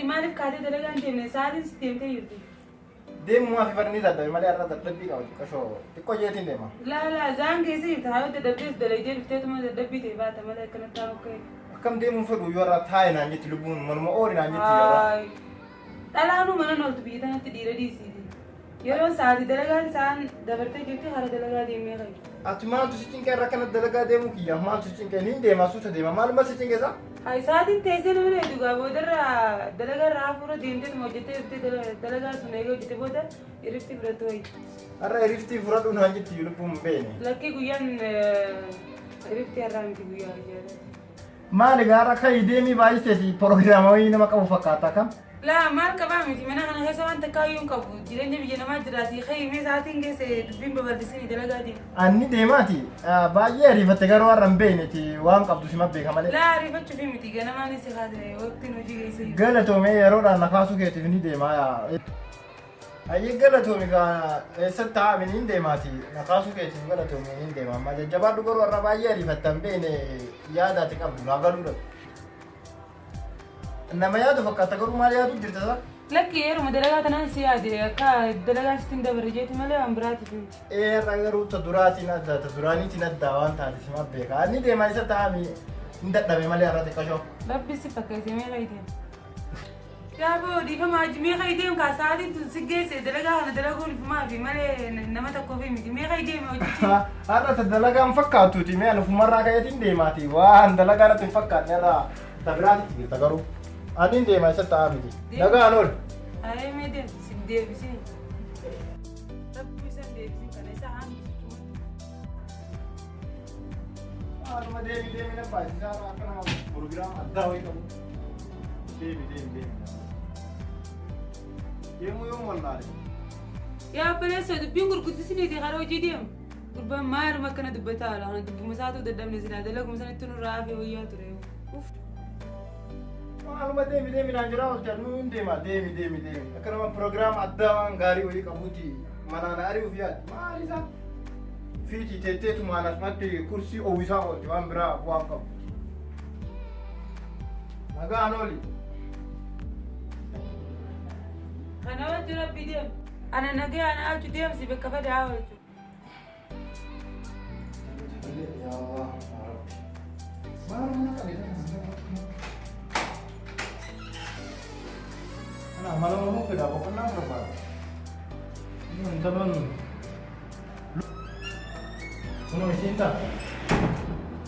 مالك كاتي دلقا انت من ساعتين ستين تيجي ديم ما في فرني ذا ما لي أراد تدبي كاو كشو تكو جيتين ديما لا زان كيسي تحاول تدبيس دلجيل بتاعته ما تدبي تبى تملا كنا تاوكي كم ديم فدو يورا تاي نانجي تلبون من ما أوري نانجي تيارا لا أنا ما نقول تبي أنا تدير دي سيدي يلون ساعتي دلقا سان دبرت جبتي هذا دلقا دي ميغي أتما تسيتين كيرا كنا دلقا ديمو كيا ما تسيتين كنين ديما سوتا ديما ما لما تسيتين كذا هاي ساعتين تيسين من يدوغا بودر دلقا رافورو دينتي موجته دلقا سنيجو جته بودر يرفتي برتوي أرا يرفتي فرادو نانجي تيلبون بيني لكن قيان يرفتي أرام تقويا ما لقارا كاي ديمي بايستي بروغراموي نما كم فكاتا كم لا ما كبامي أنا هسه أنت كايون كابو جيراني بيجينا ما جراتي خي مي ساعتين كيس دبين ببردسيني دلقا دي أني ديماتي باجي ريفة تجارو رمبيني تي وان كابدو سما بيك همالي لا ريفة تشوفي متي أنا ما نسي هذا وقت نوجي جيسي قالتو مي يرونا نخاسو كي تفني ديما يا أي قالتو مي كا ستة منين ديماتي نخاسو كي تفني قالتو منين ديما ما جبار دكرو رباجي ريفة تنبيني يا دا تكابدو لاغلو إنما يا دو فكرت تقول ما يا دو جرتها لك يا رم دلقات أنا سيادة كا دلقات ستين دبرجيت ماله أمبراتي فين إيه رغرو تدراتي ندا تدراني تندا وان تاني سما بيك أني ديما يستا مي ندت دمي مالي أراد كشوف لبسي فكرتي مي غيدين يا بو دي فما جمي غيدين كاسادي تسجيس دلقا أنا دلقول فما في ماله نما تكوفي مي جمي غيدين موجود هذا تدلقا مفكاتو تيمي أنا في مرة كايتين ديماتي وان دلقا أنا تفكر نرا تبراتي تقولوا أني ديما يستا عمدي دلقا أنول أي ميدين سيدي بسين ربي سندي بسين كان يسعى أنا ما ديمي نباي سارة أنا بروجرام أداوي كم ديمي يوم والله يا بنيسو دبينغور كنت سني دي خارو جديم قربان مار ما كنا دبتالا أنا دب مساتو ددم نزلا دلك مثلا تنو رافي ويا تريو أوف أنا ما ديمي نانجرا وتنو ديمي أكرم بروجرام أداوان غاري وي كموتي مانا ناري وفيات ما لسا فيتي تيتو مانا سمعتي كرسي أو ويساو جوان برا بوانكم نجا أنولي أنا ودي ربي ديم أنا نجي أنا أجو ديم سيبك كفدي عاوز يا ما أنا كذي أنا malam ke dah bukan nak berapa? Ini teman. Mana cinta?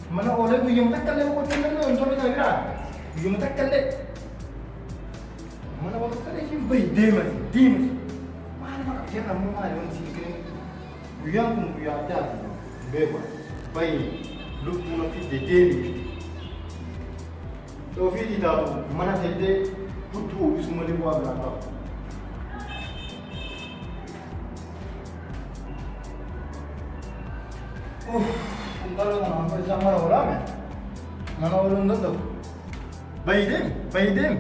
Mana orang tu yang tak kallek bukan cinta tu, untuk kita kira. Yang tak kallek. Mana orang kallek sih bayi mas. Mana mak kira mana orang sih kira. Yang pun yang ada, bebas. Bayi, lu pun nanti demi. Tapi tidak tu, mana sedih. Tudo isso me levou a gravar. Kalau nak apa zaman orang ni, mana orang tu? Bayi dem.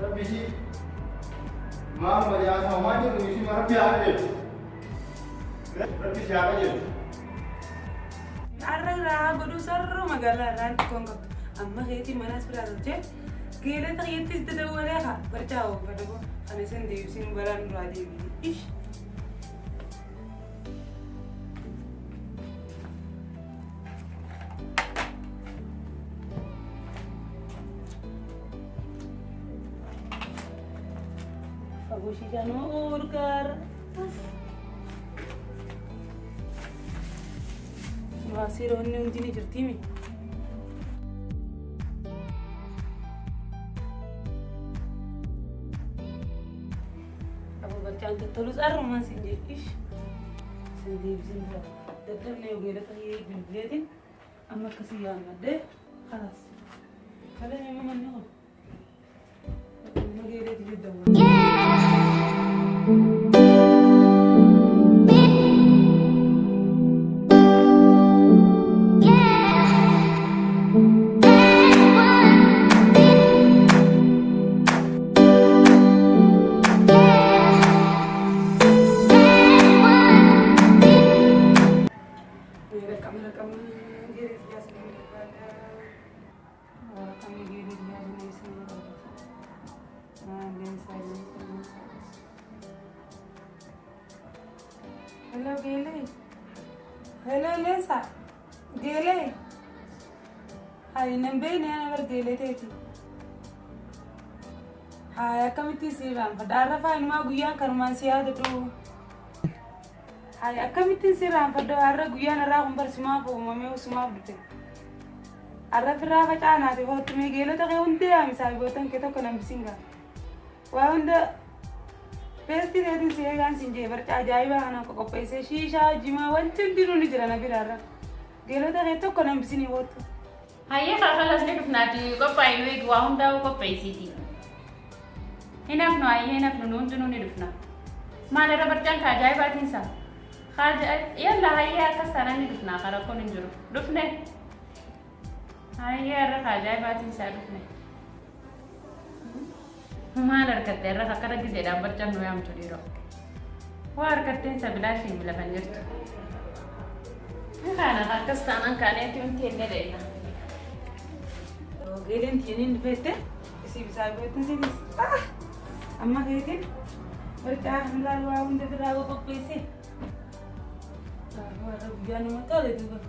Tapi si, mak macam sama je, tu si mana biar je. Tapi siapa je? arra bodu sarro magala ranti kongo amma heeti manas biraroje gele tagitis dadawaleha barjao fadago ana sende yusin baran radi ish fagoshi jano urkar Masih rohnya ujini jertimi. Abu bacaan terus arung masih jadi. Sendiri sendiri. Tetap nih gue lihat lagi dilihatin. Amma kasihan deh. Kalas. Kalian memang mana kok? Lagi lihat di dalam. Kami gilid niya rin na isang silence. Hello, Gele. Hello, Lisa. Gele. Hai, nambe ne anar Gele teti. Hai, akamiti siram. Padara fa inma guyan karman siya tu. Hai, akamiti siram. Padara guyan ara kumbar sima po mame usma bute. Ara fira baca nati ho tume Gele ta keunte ami sai botan kita kanam singa. Wa unda Pesti dari sini kan sinje bercaya iba anak kok pese shisha jima wancin tiru ni jalan nabi rara. Gelo tak itu kena bisini waktu. Hayya kalau sedikit nanti kau painu itu wahum tahu kau pesi ti. Enak no ayah enak no nunju no ni dufna. Mana ada bercang kajai batin sa. Kajai ya lah hayya kasara ni dufna kalau kau ninjuru dufne. Hayya ada kajai batin sa dufne. Maal harkattee irra akka raggiseedhaan barcaan nu yaamtu dhiiroo. Waa harkatteen sabilaashii bilafan jirtu. Kana akkas taanaan kaaneetti wanti inni dheedha. Geelen tiiniin dhufeette isii bisaa beektan sinis. Amma keetiin barcaa hamlaan waa hunda biraa qopheesse. Warra guyyaa nama tole duuba.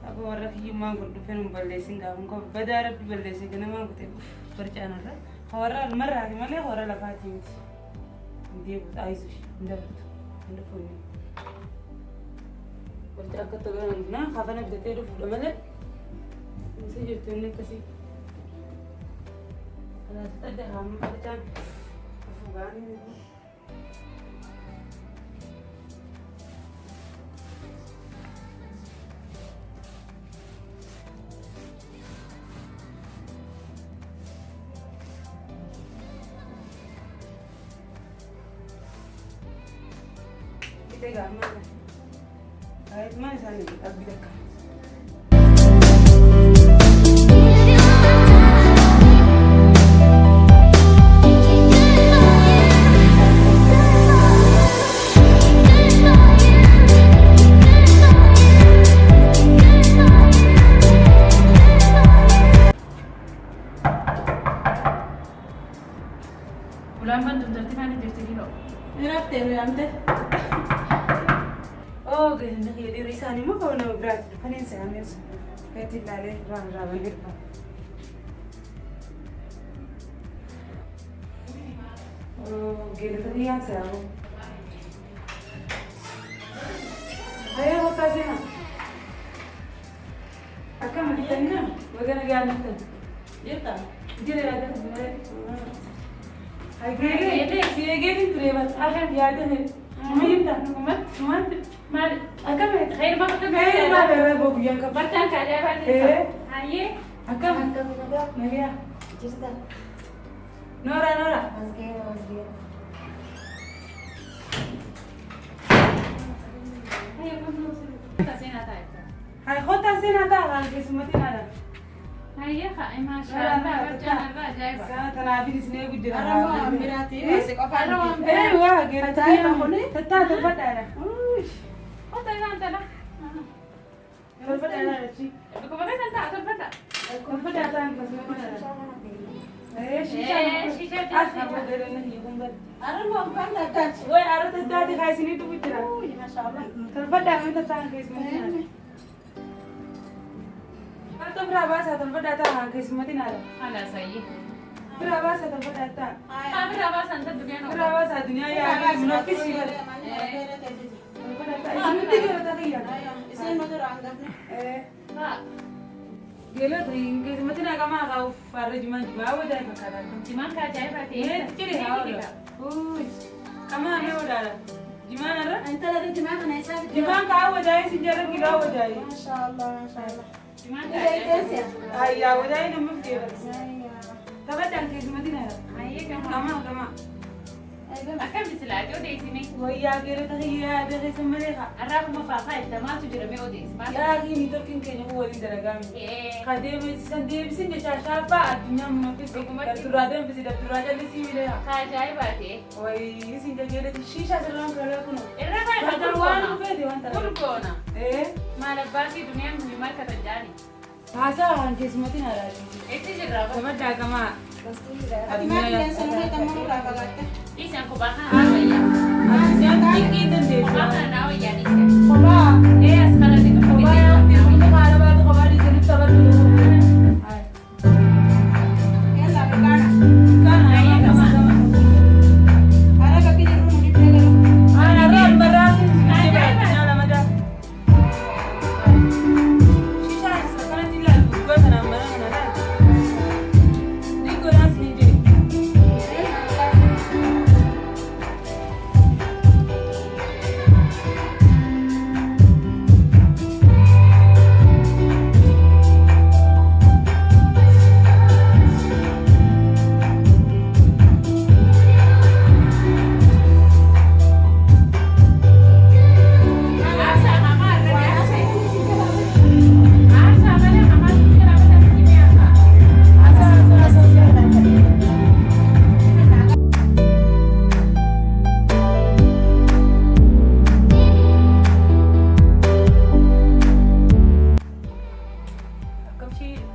Aku orang yang mau berdua membeli gak mau badar beli karena mau kita bercanda lah. Orang marah gimana orang lepas ini. Dia buat aizu, dia punya. Bercakap tu kan, nah kapan nak kita terus buat mana? Mesti jadi ni kasih. Kalau ada ham bercakap, bukan ini. Tega mana? Ayat mana sana? Abdi dekat. Bulan bantu berarti mana jadi kilo? Enak teh, ante. Oh, gini nak jadi risani mah kau nak berat, panen saya ambil. Kati lale, rawan hirpa. Oh, gini tadi yang saya. Ayah hotel sih na. Akan mati tengah, bagaimana gana tu? Ya tak. Jadi ada. Gini, gini terlewat. Akan dia ada ni. Mungkin tak, cuma akan Khair mak tu Kaya ba bebe bogu yang ka bercang kajai batin. Hayya. Akam Maria Nora Hayya kamu tak sih nata itu. Hai khota sina ta kan kismati nada Hayya kak mashallah bercang kajai ba. Sana tanabi disne gudira Arama amirati masih kafan. wah gira tayam tata pada Oh tak lah. pada ci Bukan bagai tak pada. pada tan kismati shisha asma gere nahi gumbar Arama bukan tak. woi ara tata di khai sini tu gudira Masyaallah. pada min tata kismati Kalau tu berapa satu pada ta kismati nada Ada saya. berapa satu pada ta Kami dah bahas antar dunia no. berapa satu dunia ya munafis sih pada ta ismi tiga ta kiya Isin mo dura angkat ni. Kak, gelo tu kismati na kama kau faraj man bawa dah kakak cuman kajai batin. ini ciri hawa kama ame udara gimana ra Anta lagi cuma kena isa. gimana kau wajai sinjara kila wajai Masyaallah, masyaallah. Cuman Ini kajai. tes ya. ayah wajai nama kira tapi jangan kismati na Hayya kamu. kama Ayo. Akan bisa lah tu di sini. ويا غيرت هي هذا غير سمريها الراكم فافا انت ما تجري مي اوديس ما يا اخي تركين كان هو اللي درجامي خديم سندي بسند شاشافا الدنيا ما في درادم في درادة اللي سيميلها خاجايباتي وي سند غيرت الشيشه سلام كلكم الربا حتروان فيدي وانت كلكونا ايه ما لباسي دنيا مهمه كتجاني هذا انت اسمتين على انت جرا كما كما Ati mati yang senang kita mau berapa kali? isan ko baka awaya Tinggi dan desa. baka na awaya ni sa Coba, sekala dito ko coba ya, kamu kalau baru coba di sini coba dulu. Ya lah, berkana. Kan ayah sama-sama. Ada kaki di rumah di belakang. Ada ram barang, nyala mada. Sisa sekarang tidak buka sana barang ada. Ini kurang sini.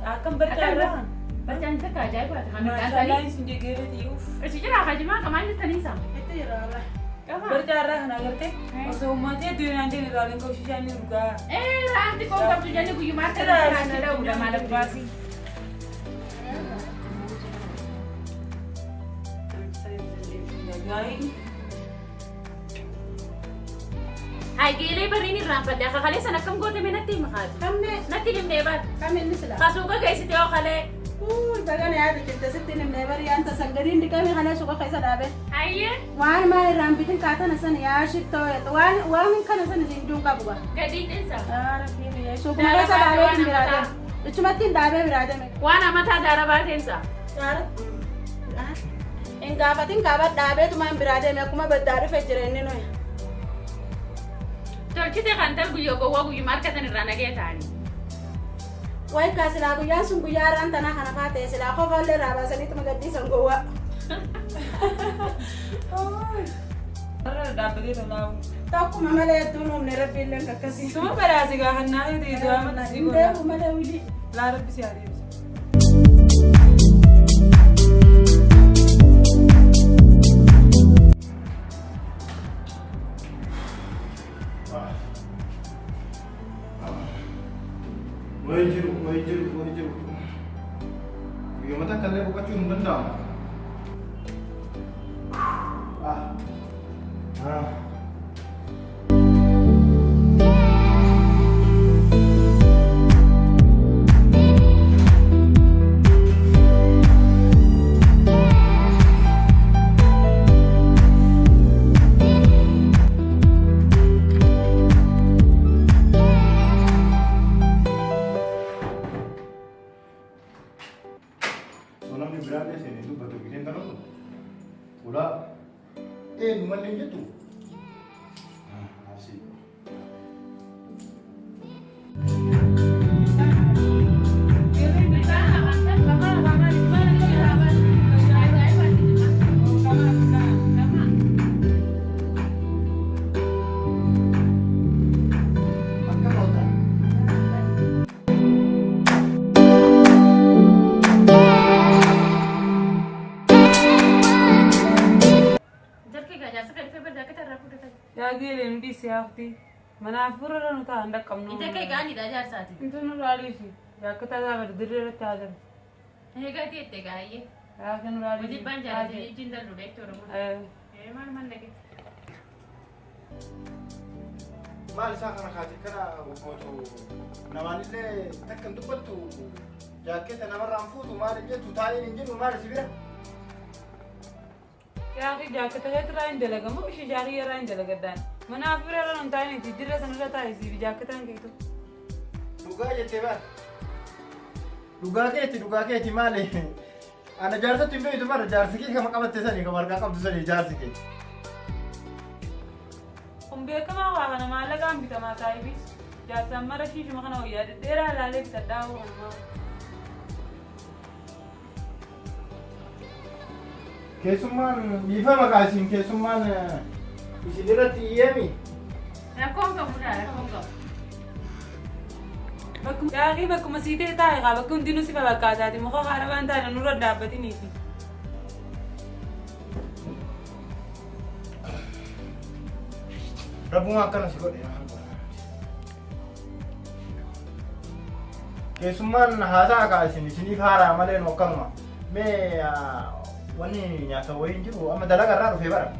Akan berjalan. Bacaan ka kajaibat kami Masalah kantali yang sendiri dia. sijira kajima kamani tanisa Itu ya Allah. Berjalan ngerti? Masuk umatnya dia nanti niralin kau sisa ni juga. ranti ko ka tujani ku yumata na na udah malam basi ay gile barini rampa da ka kale sana kam gote menati makat Kami, nati lim nebat kami ni sila. kasuka guys ito kale Bagan ya ada cerita sittin never yang tasanggarin di kami kana suka kaisa dabe. ayye Wan ma rambitin kata na sana ya shitto ya. Wan kana sana sindung ka buga. gaditin sa Ah, rapi ya. So kuma kaisa dabe tin birade. Cuma tin dabe birade me. wana mata darabatin sa Cara. En gabatin gabat dabe tu man birade me kuma badare fejere ni no. tolchite kantar guyo go wagu yumarka tan rana ge tani Wai kasila ku ya sunggu yaran tanah kana kate sila ko valle raba sani tu magadi sanggowa. Orang dapat itu tahu. Tahu mama le tu nom ne rabbilen kakasi. Semua pada asik akan naik di itu amat asik. Inde mama le wili. Larut bisa ada. Woi jiru. Yo mata kalle buka cun benda. Ah. Namni biraan seenee dubbatu giseen kana kun ulaa eenyumallee jettu. Asii. Akka kota. Ya gile ndi siafti. Mana furra nu ta anda kamno. ite kai gani da jar sati Itu nu rali sih. Ya kita dah berdiri ta ada. he gati ette gaye Ya kan rali. wadi banjara di jindal lu dek toro man lagi Maal isaa kana kaati kana gogotu namanillee takkan dubbattu jaakkeeta namarraan fuutu maal jettu taa'ee hin jiru maal si bira. Ya ki jaket aja terain dalaga, mau bisa jari rain dalaga dan. Mana afir orang tanya ni, tidak sana rata isi jaketan gitu. Dhugaa jettee baal. Dhugaa keeti maali. Ana jaarsatti hin beektu mara jaarsi kee kama qabatte sanii kama harkaa qabdu sanii jaarsi kee. Bakkuma beekamaa waa kana maallaqaan bitamaa saayibii. Jaarsaan mara shiishuma kana wayyaa dhedheeraa ilaalee bitadhaa oolanaa. Keessummaan dhiifama kaasiin keessummaan isin irratti iyyeemi. Rakkoon qabudha rakkoon qabu. Bakkuma siitee taa'e qaba bakki hundinuu si fakkaataati muka haara waan taane nurra dhaabbatiniifi. Rabbumaa akkana si godhe. Keessummaan haasaa kaasin isiniif haaraa malee nu akkanuma. Mee wanni nyaata wayiin jiru amma dalaga irraa dhufee bara.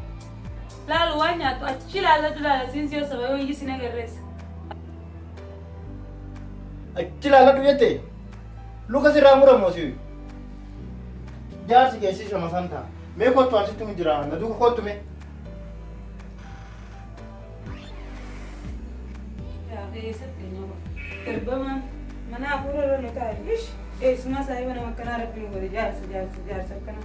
Laalu waan nyaattu achi ilaallatu laala siinsi yoo saba yoo iyyi sin agarreessa. Achi ilaalladhu jette luka sirraa muramoo si jaarsi keessi shama san ta'a. Mee kottu asitti mu jira na duuka kottu mee. Eessatti eenyama erbamaan mana hafuura irra nu taa'e ish eessumaa saahiba nama akkanaa rabbi nu godhe jaarsa akkana.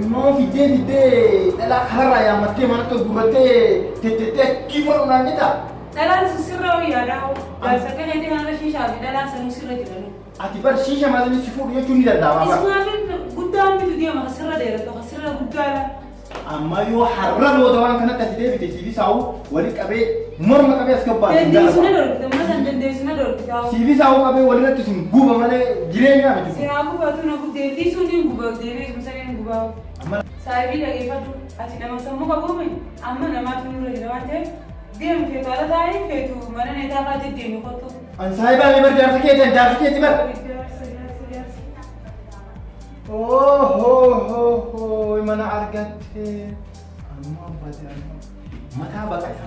Immoo fiddee dhalaa kararraa yaammattee manatti gurrattee tettettee kiifa dhunaan jetta. Dhalaan sirra wayyaadhaa jaarsa akkana itti kanarra shiishaa fi dhalaan sanuu sirra jedhanii. Ati bar shiisha maasanii si fuudhu jechuun ni danda'ama. Ismaafin guddaan bitu deema sirra dheeratu sirra guddaadha. Amma yoo har'a booda waan kanatti ati deebite siifi saa'u wali qabee morma qabee as gabbaa. Dandeessina dorgite masan dandeessina dorgite. Siifi saa'u qabee walirratti sun guba malee jireenyaa miti. Siraa gubatu na guddee dhiisuun hin gubaa deebi'ee musanii hin gubaa. Saayibii dhageeffadhu ati nama sammuu qabuumi amma namaatu nurra jira waan ta'eef deemu feetu ala taa'ee feetu mana neetaa baatee deemu kottu. An saayibaa mee bar jaarsa keetiin jaarsa keetti bar. Oh, mana argatte. Amma badan. Mataa baqaysa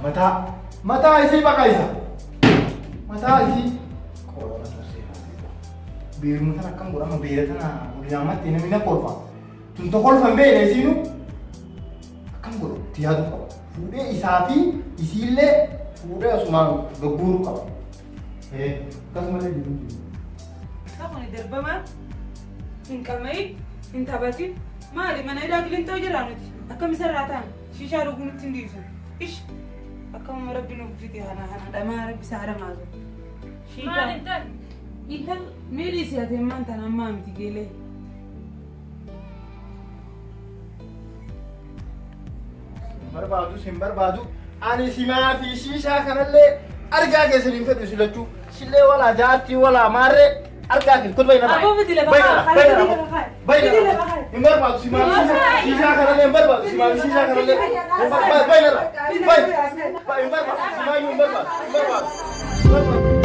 mataa isii baqaysa. Mataa isii. Korona tosee. Beeruma tana akkam godhama beera tana guyyaamatti namni na kolfa. Tun to kolfan beera isiinu. Akkam godhu tiyaatu qaba. Fuudhee isaa fi isiillee fuudhee asumaan gagguuruu qaba. Akkasumallee jiru. Akkuma darbamaa hin qabmee hin taphatin maali mana hidhaa qilintoo jira nuti akkam isarraa ta'an shishaa dhuguu nutti hin dhiisu ish akkuma rabbi nuuf fite hana dhamaa rabbi isaa hadhamaasu. Maal Intal miili si ati ammaan tan ammaa miti geelee. Barbaadu sin barbaadu ani simaa fi shiishaa kanallee argaa keessan hin fedhu silachuu sillee walaa jaartii walaa maarree argaa keessan kun bayyana Aboo biti lafa bayyana hin barbaadu simaa fi shiishaa kanallee hin barbaadu simaa fi shiishaa kanallee bayyana hin barbaadu simaa hin barbaadu